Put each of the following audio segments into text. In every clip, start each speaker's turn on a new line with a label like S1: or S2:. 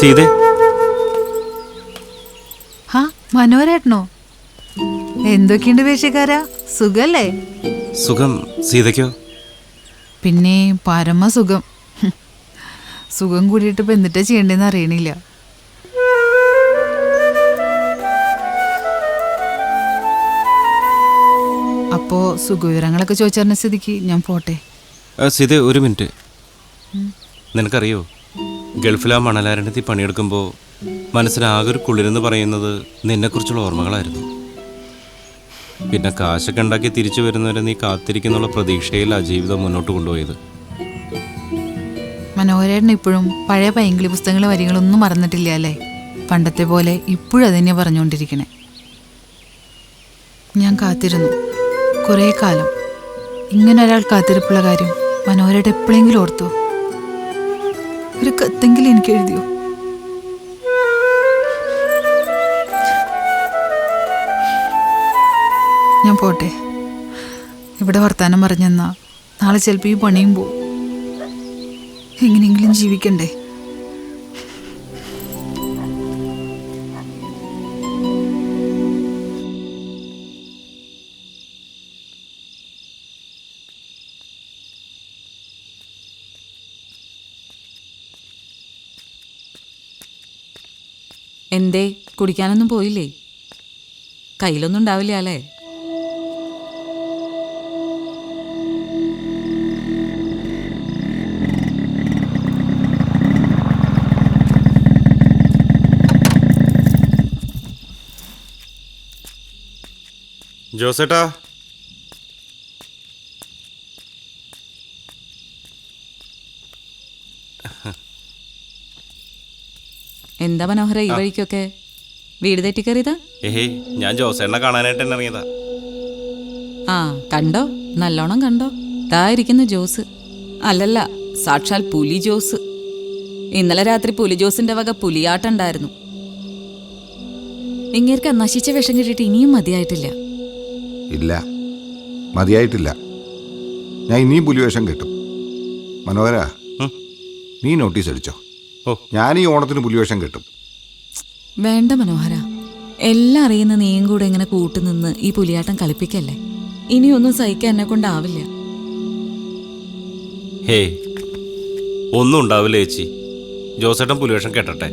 S1: സീതേ.
S2: ഹാ, മനോരേട്ടനോ? എന്തൊക്കെയുണ്ട് വേഷക്കാരാ, സുഖല്ലേ?
S1: സുഖം. സീതയ്ക്കോ?
S2: പിന്നെ പരമസുഖം. സുഖം കൂടിയിട്ട് ഇപ്പൊ എന്നിട്ടാ ചെയ്യണ്ടെന്ന് അറിയണില്ല. അപ്പോ സുഖവിവരങ്ങളൊക്കെ ചോദിച്ചറിഞ്ഞ സ്ഥിതിക്ക് ഞാൻ പോട്ടെ.
S1: സീത, ഒരു മിനിറ്റ്. നിനക്കറിയോ, ഗൾഫിലാ മണലാരണ്യത്തിൽ പണിയെടുക്കുമ്പോൾ മനസ്സിലാകെ ഒരു കുളിരെന്ന് പറയുന്നത് നിന്നെക്കുറിച്ചുള്ള ഓർമ്മകളായിരുന്നു. പിന്നെ കാശൊക്കെ ഉണ്ടാക്കി തിരിച്ചു വരുന്നവരെ നീ കാത്തിരിക്കുന്നുള്ള പ്രതീക്ഷയിൽ ആ ജീവിതം മുന്നോട്ട് കൊണ്ടുപോയത്.
S2: മനോഹരേട്ടൻ ഇപ്പോഴും പഴയ പൈങ്കിളി പുസ്തകങ്ങളെ വരികളൊന്നും മറന്നിട്ടില്ല അല്ലേ? പണ്ടത്തെ പോലെ ഇപ്പോഴും അതന്നെ പറഞ്ഞുകൊണ്ടിരിക്കണേ. ഞാൻ കാത്തിരുന്നു കുറേ കാലം. ഇങ്ങനെ ഒരാൾ കാത്തിരിപ്പുള്ള കാര്യം മനോഹരേട്ടൻ എപ്പോഴെങ്കിലും ഓർത്തോ? ഒരു കത്തെങ്കിലും എനിക്ക് എഴുതിയോ? ഞാൻ പോട്ടെ. ഇവിടെ വർത്താനം പറഞ്ഞെന്നാ നാളെ ചിലപ്പോൾ ഈ പണിയും പോവും. എങ്ങനെയെങ്കിലും ജീവിക്കണ്ടേ?
S3: എന്തേ, കുടിക്കാനൊന്നും പോയില്ലേ? കയ്യിലൊന്നും ഉണ്ടാവില്ല അല്ലേ?
S1: ജോസേട്ടാ.
S3: എന്താ മനോഹര ഈ വഴിക്കൊക്കെ? വീട് തെറ്റിക്കറിയതാ?
S1: ഏഹേ, ഞാൻ ജോസേട്ടനെ കാണാനായിട്ട് തന്നെ ഇറങ്ങിയതാ.
S3: ആ, കണ്ടോ? നല്ലോണം കണ്ടോ? ഇരിക്കുന്നു ജോസ്. അല്ലല്ല, സാക്ഷാൽ പുലി ജോസ്. ഇന്നലെ രാത്രി പുലി ജോസിന്റെ വക പുലിയാട്ടുണ്ടായിരുന്നു. ഇങ്ങേർക്ക് നശിച്ച വിഷം കിട്ടിയിട്ട് ഇനിയും മതിയായിട്ടില്ല.
S4: ഇല്ല, മതിയായിട്ടില്ല. ഞാൻ ഇനിയും പുലിവേഷം കിട്ടും. മനോഹര, നീ നോട്ടീസ് അടിച്ചോ? ഞാൻ ഈ ഓണത്തിന് പുലിവേഷം കിട്ടും.
S3: വേണ്ട മനോഹര, എല്ലാം അറിയുന്ന നീയും കൂടെ ഇങ്ങനെ കൂട്ടുനിന്ന് ഈ പുലിയാട്ടം കളിപ്പിക്കല്ലേ. ഇനിയൊന്നും സഹിക്കാൻ എന്നെ കൊണ്ടാവില്ല.
S1: ഹേ, ഒന്നും ഉണ്ടാവില്ല ചേച്ചി. ജോസേട്ടൻ പുലിവേഷം കേട്ടട്ടെ,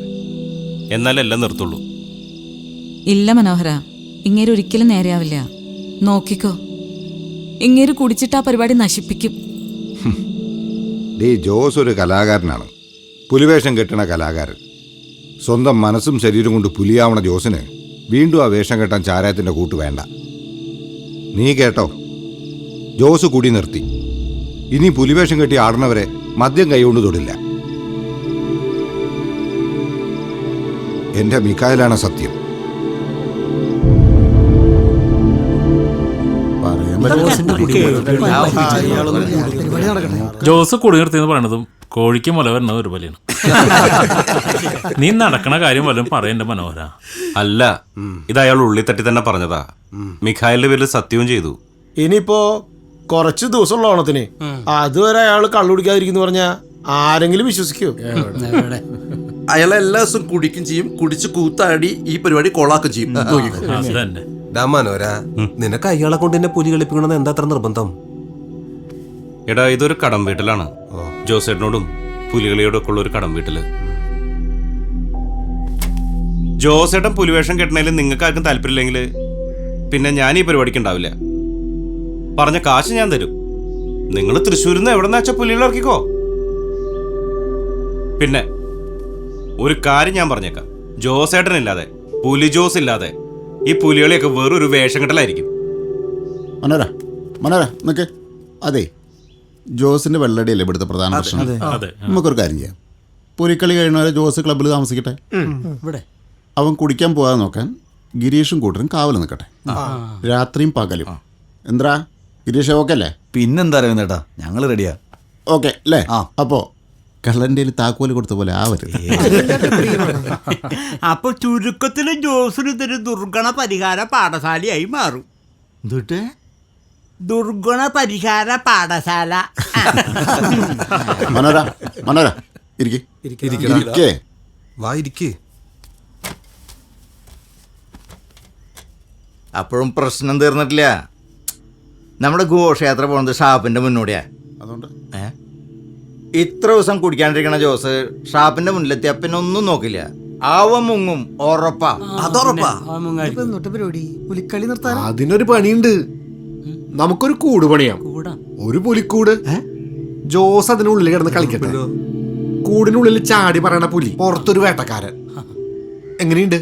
S1: എന്നാലേ എല്ലാം നിർത്തുള്ളൂ.
S3: ഇല്ല മനോഹര, ഇങ്ങേര് ഒരിക്കലും നേരെയാവില്ല. നോക്കിക്കോ, ഇങ്ങേര് കുടിച്ചിട്ട് ആ പരിപാടി നശിപ്പിക്കും.
S4: ജോസ് ഒരു കലാകാരനാണ്, പുലിവേഷം കെട്ടണ കലാകാരൻ. സ്വന്തം മനസ്സും ശരീരം കൊണ്ട് പുലിയാവണ ജോസിന് വീണ്ടും ആ വേഷം കെട്ടാൻ ചാരായത്തിൻ്റെ കൂട്ട് വേണ്ട. നീ കേട്ടോ, ജോസ് കുടി നിർത്തി. ഇനി പുലിവേഷം കെട്ടി ആടണവരെ മദ്യം കൈകൊണ്ട് തൊടില്ല. എൻ്റെ മിക്കായിലാണ് സത്യം.
S5: ജോസ് കുടി നിർത്തിയെന്ന് പറയണതും കോഴിക്ക് മുല വരുന്നത് ഒരുപോലെയാണ്. നീ നടക്കണ കാര്യം വല്ലതും പറയണ്ട മനോഹര.
S1: അല്ല, ഇത് അയാൾ ഉള്ളിൽ തട്ടി തന്നെ പറഞ്ഞതാ. മിഖായിലിന്റെ പേരിൽ സത്യവും ചെയ്തു.
S6: ഇനിയിപ്പോ കുറച്ച് ദിവസമുള്ള ഓണത്തിന് അതുവരെ അയാൾ കള്ളുടിക്കാതിരിക്കുന്നു പറഞ്ഞാ ആരെങ്കിലും വിശ്വസിക്കോ?
S7: അയാൾ എല്ലാ ദിവസവും കുടിക്കും ചെയ്യും, കുടിച്ച് കൂത്താടി ഈ പരിപാടി കൊളാക്കും ചെയ്യും. മനോര, നിനക്ക് അയാളെ കൊണ്ട് തന്നെ പുലി കളിപ്പിക്കണമെന്ന് എന്താ അത്ര നിർബന്ധം?
S1: എടാ, ഇതൊരു കടം വീട്ടിലാണ്. ജോസേട്ടനോടും പുലികളിയോടും ഒക്കെ ഉള്ള ഒരു കടം വീട്ടില്. ജോസേട്ടൻ പുലിവേഷം കെട്ടണേൽ നിങ്ങൾക്ക് ആർക്കും താല്പര്യമില്ലെങ്കിൽ പിന്നെ ഞാൻ ഈ പരിപാടിക്ക് ഉണ്ടാവില്ല. പറഞ്ഞ കാശ് ഞാൻ തരും. നിങ്ങൾ തൃശ്ശൂരിൽ നിന്ന് എവിടെ നിന്ന് വെച്ചാൽ പുലികൾ ഇറക്കിക്കോ. പിന്നെ ഒരു കാര്യം ഞാൻ പറഞ്ഞേക്കാം, ജോസേട്ടനില്ലാതെ, പുലി ജോസ് ഇല്ലാതെ ഈ പുലികളിയൊക്കെ വേറൊരു വേഷം കെട്ടലായിരിക്കും.
S8: മനോര, മനോര നിക്ക്. അതെ, ജോസിന്റെ വെള്ളടിയല്ലേ ഇവിടുത്തെ പ്രധാന പ്രശ്നം. നമുക്കൊരു കാര്യം ചെയ്യാം. പുലിക്കളി കഴിയുന്നവരെ ജോസ് ക്ലബ്ബിൽ താമസിക്കട്ടെ. അവൻ കുടിക്കാൻ പോകാതെ നോക്കാൻ ഗിരീഷും കൂട്ടരും കാവൽ നിൽക്കട്ടെ, രാത്രിയും പകലും. എന്താ ഗിരീഷ്, ഓക്കെ അല്ലേ?
S9: പിന്നെന്താ രവീന്ദ്രേട്ടാ, ഞങ്ങൾ റെഡിയാ.
S8: ഓക്കെ അല്ലേ? അപ്പോ കള്ളൻ്റെ താക്കോല് കൊടുത്ത പോലെ ആവരുത്.
S10: അപ്പൊ ചുരുക്കത്തില് ജോസിന് ഇതൊരു ദുർഗണ പരിഹാര പാഠശാലയായി മാറും. എന്നിട്ട് ദുർഗുണ പരിഹാര പാഠശാല.
S8: മനോര, മനോര ഇരിക്കേ.
S7: വായിരിക്കേ.
S10: അപ്പോഴും പ്രശ്നം തീർന്നിട്ടില്ല. നമ്മുടെ ഘോഷയാത്ര പോകുന്നത് ഷാപ്പിന്റെ മുന്നോടിയാ.
S8: അതുകൊണ്ട്
S10: ഇത്ര ദിവസം കുടിക്കാണ്ടിരിക്കണ ജോസ് ഷാപ്പിന്റെ മുന്നിലെത്തിയ പിന്നെ ഒന്നും നോക്കില്ല. ആവ മുങ്ങും ഉറപ്പാ.
S7: അതുറപ്പാ.
S6: പുലിക്കളി നിർത്താൻ അതിനൊരു പണിയുണ്ട്. നമുക്കൊരു കൂട് പണിയാം. ഒരു പുലിക്കൂട്. ജോസ് അതിനുള്ളിൽ കിടന്ന് കളിക്കട്ടെ. കൂടിനുള്ളിൽ ചാടി പറയണ പുലി, പുറത്തൊരു വേട്ടക്കാരൻ. എങ്ങനെയുണ്ട്?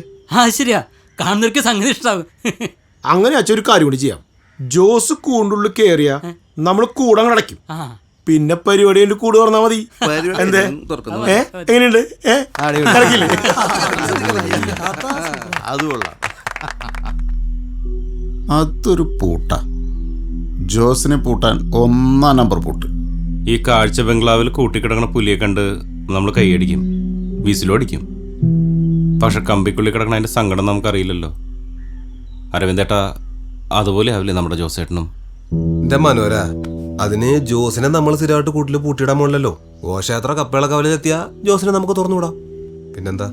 S11: ശരിയാ, കാണുന്നവർക്ക് സംഗതി ഇഷ്ടാവും.
S6: അങ്ങനെ അച്ഛൻ ഒരു കാര്യം കൂടി ചെയ്യാം. ജോസ് കൂണ്ടുള്ളിൽ കേറിയ നമ്മൾ കൂടങ്ങ് അടയ്ക്കും. പിന്നെ പരിപാടി കൂട് തുറന്നാ മതി. എന്തേ എങ്ങനെയുണ്ട്?
S10: അത് കൊള്ളാം.
S8: അതൊരു പൂട്ട. ജോസിനെ പൂട്ടാൻ 1 നമ്പർ പൂട്ട്.
S1: ഈ കാഴ്ച ബംഗ്ലാവിൽ കൂട്ടിക്കിടക്കണ പുലിയെ കണ്ട് നമ്മൾ കൈയടിക്കും, വിസിലടിക്കും. പക്ഷെ കമ്പിക്കുള്ളി കിടക്കണ അതിൻ്റെ സങ്കടം നമുക്കറിയില്ലല്ലോ. അരവിന്ദേട്ടാ, അതുപോലെ ആവില്ലേ നമ്മുടെ ജോസേട്ടനും?
S7: എന്റെ മനോര, അതിന് ജോസിനെ നമ്മൾ സ്ഥിരമായിട്ട് കൂട്ടിൽ പൂട്ടിയിടാൻ പോലല്ലോ. ഘോഷയാത്ര കപ്പേള കവലിലെത്തിയ ജോസിനെ നമുക്ക് തുറന്നുവിടാം. പിന്നെന്താ?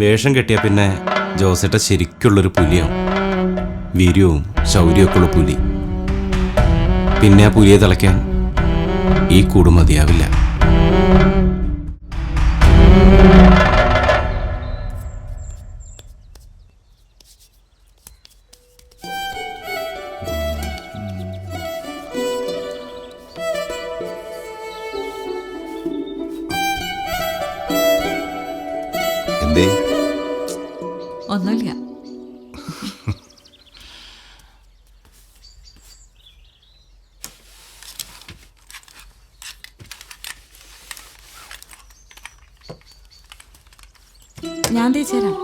S1: വേഷം കെട്ടിയ പിന്നെ ജോസേട്ട ശരിക്കുള്ളൊരു പുലിയാവും. വീര്യവും ശൗര്യമൊക്കെ ഉള്ള പുലി. പിന്നെ ആ പുലിയെ തിളയ്ക്കാൻ ഈ കൂട് മതിയാവില്ല.
S4: എന്തേ?
S3: ഒന്നുമില്ല. ഞാൻ തേച്ചുതരാം.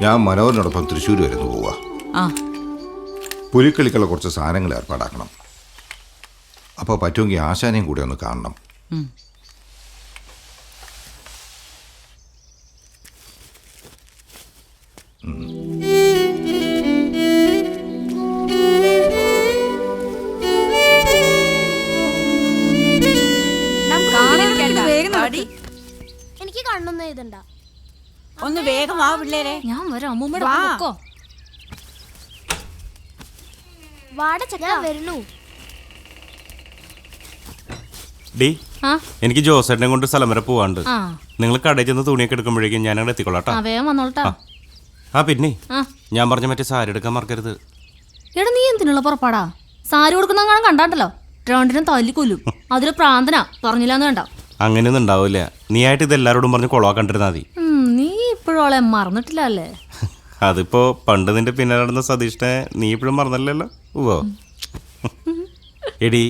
S4: ഞാൻ മനോഹരനോടൊപ്പം തൃശ്ശൂർ വരുന്നു പോവാ. പുലിക്കളിക്കുള്ള കുറച്ച് സാധനങ്ങൾ ഏർപ്പാടാക്കണം. അപ്പോൾ പറ്റുമെങ്കിൽ ആശാനെയും കൂടെ ഒന്ന് കാണണം.
S12: എനിക്ക് കണ്ണൊന്നും എഴുതണ്ട.
S13: ഒന്ന് വേഗം വാ പിള്ളേരെ.
S12: ഞാൻ വരാം. അമ്മൂമ്മയുടെ വാട ചക്ക വരുന്നു.
S1: ഡി, എനിക്ക് ജോസേട്ടനെ കൊണ്ട് സ്ഥലം വരെ പോവാണ്ട്. നിങ്ങൾ കടയിൽ ചെന്ന് തുണിയൊക്കെ എടുക്കുമ്പോഴേക്കും ഞാൻ അങ്ങോട്ട് എത്തിക്കൊള്ളാട്ടാ. പിന്നെ ഞാൻ പറഞ്ഞ മറ്റേ സാരി എടുക്കാൻ മറക്കരുത്.
S12: എടാ, നീ എന്തിനുള്ള പുറപ്പാടാ? സാരി കൊടുക്കുന്ന കണ്ടാണ്ടല്ലോ, രണ്ടിനും തല്ലിക്കൊല്ലും. അതൊരു പ്രാന്തനാ, പറഞ്ഞില്ലാന്ന് വേണ്ട.
S1: അങ്ങനെയൊന്നും ഉണ്ടാവില്ല. നീ ആയിട്ട് ഇത് എല്ലാവരോടും പറഞ്ഞ് കൊളവാക്കണ്ടിരുന്നാ മതി.
S12: നീ ഇപ്പോഴോളെ മറന്നിട്ടില്ല അല്ലേ?
S1: അതിപ്പോ പണ്ട് നിന്റെ പിന്നെ നടന്ന സതീഷിനെ നീ ഇപ്പോഴും മറന്നല്ലോ. ഓ എടി,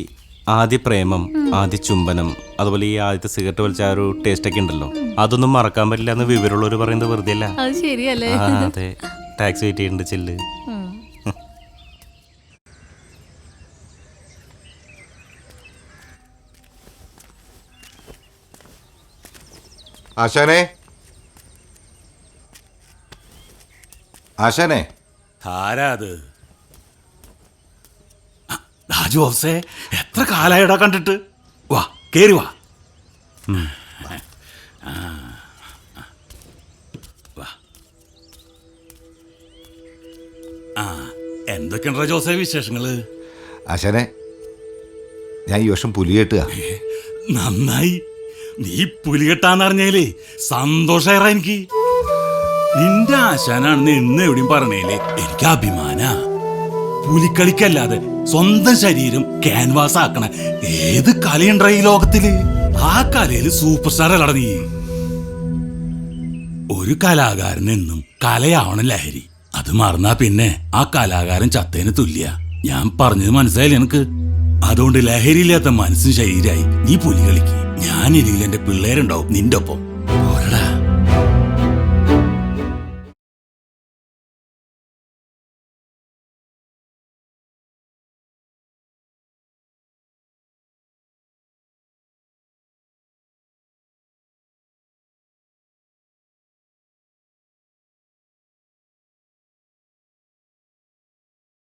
S1: ആദ്യ പ്രേമം, ആദ്യ ചുംബനം, അതുപോലെ ഈ ആദ്യത്തെ സിഗരറ്റ് വലിച്ച ഒരു ടേസ്റ്റ് ഒക്കെ ഉണ്ടല്ലോ, അതൊന്നും മറക്കാൻ പറ്റില്ല എന്ന് വിവരമുള്ളവർ പറയുന്നത് വെറുതെ അല്ല.
S12: അത് ശരിയല്ലേ?
S1: അതെ, ടാക്സി വെയിറ്റ് ചെയ്യുന്നുണ്ട്, ചെല്ല്.
S4: ആശാനെ, ആശാനെ.
S5: ആരാ അത്? ജോസേ, എത്ര കാലായിടാ കണ്ടിട്ട്. വാ, കേറി വാ. എന്തൊക്കെയുണ്ടാ ജോസേ വിശേഷങ്ങള്?
S4: ആശാനെ, ഞാൻ ഈ വർഷം പുലി കെട്ടുക.
S5: നന്നായി. നീ പുലി കെട്ടാന്നറിഞ്ഞേലേ സന്തോഷായിറ എനിക്ക്. നിന്റെ ആശാനാണെന്ന് എന്ന് എവിടെയും പറഞ്ഞേലേ എനിക്ക് അഭിമാന. പുലിക്കളിക്കല്ലാതെ സ്വന്തം ശരീരം ക്യാൻവാസ് ആക്കണ ഏത് കലയുണ്ട ഈ ലോകത്തില്? ആ കലയില് സൂപ്പർ സ്റ്റാർ അല്ലട നീ. ഒരു കലാകാരൻ എന്നും കലയാവണം ലഹരി. അത് മറന്നാ പിന്നെ ആ കലാകാരൻ ചത്തേന് തുല്യ. ഞാൻ പറഞ്ഞത് മനസ്സിലായില്ലേ എനിക്ക്? അതുകൊണ്ട് ലഹരിയില്ലാത്ത മനസ്സും ശരീരമായി നീ പുലി കളിക്ക്. ഞാനില്ലെങ്കിൽ എന്റെ പിള്ളേരുണ്ടാവും നിന്റെ ഒപ്പം.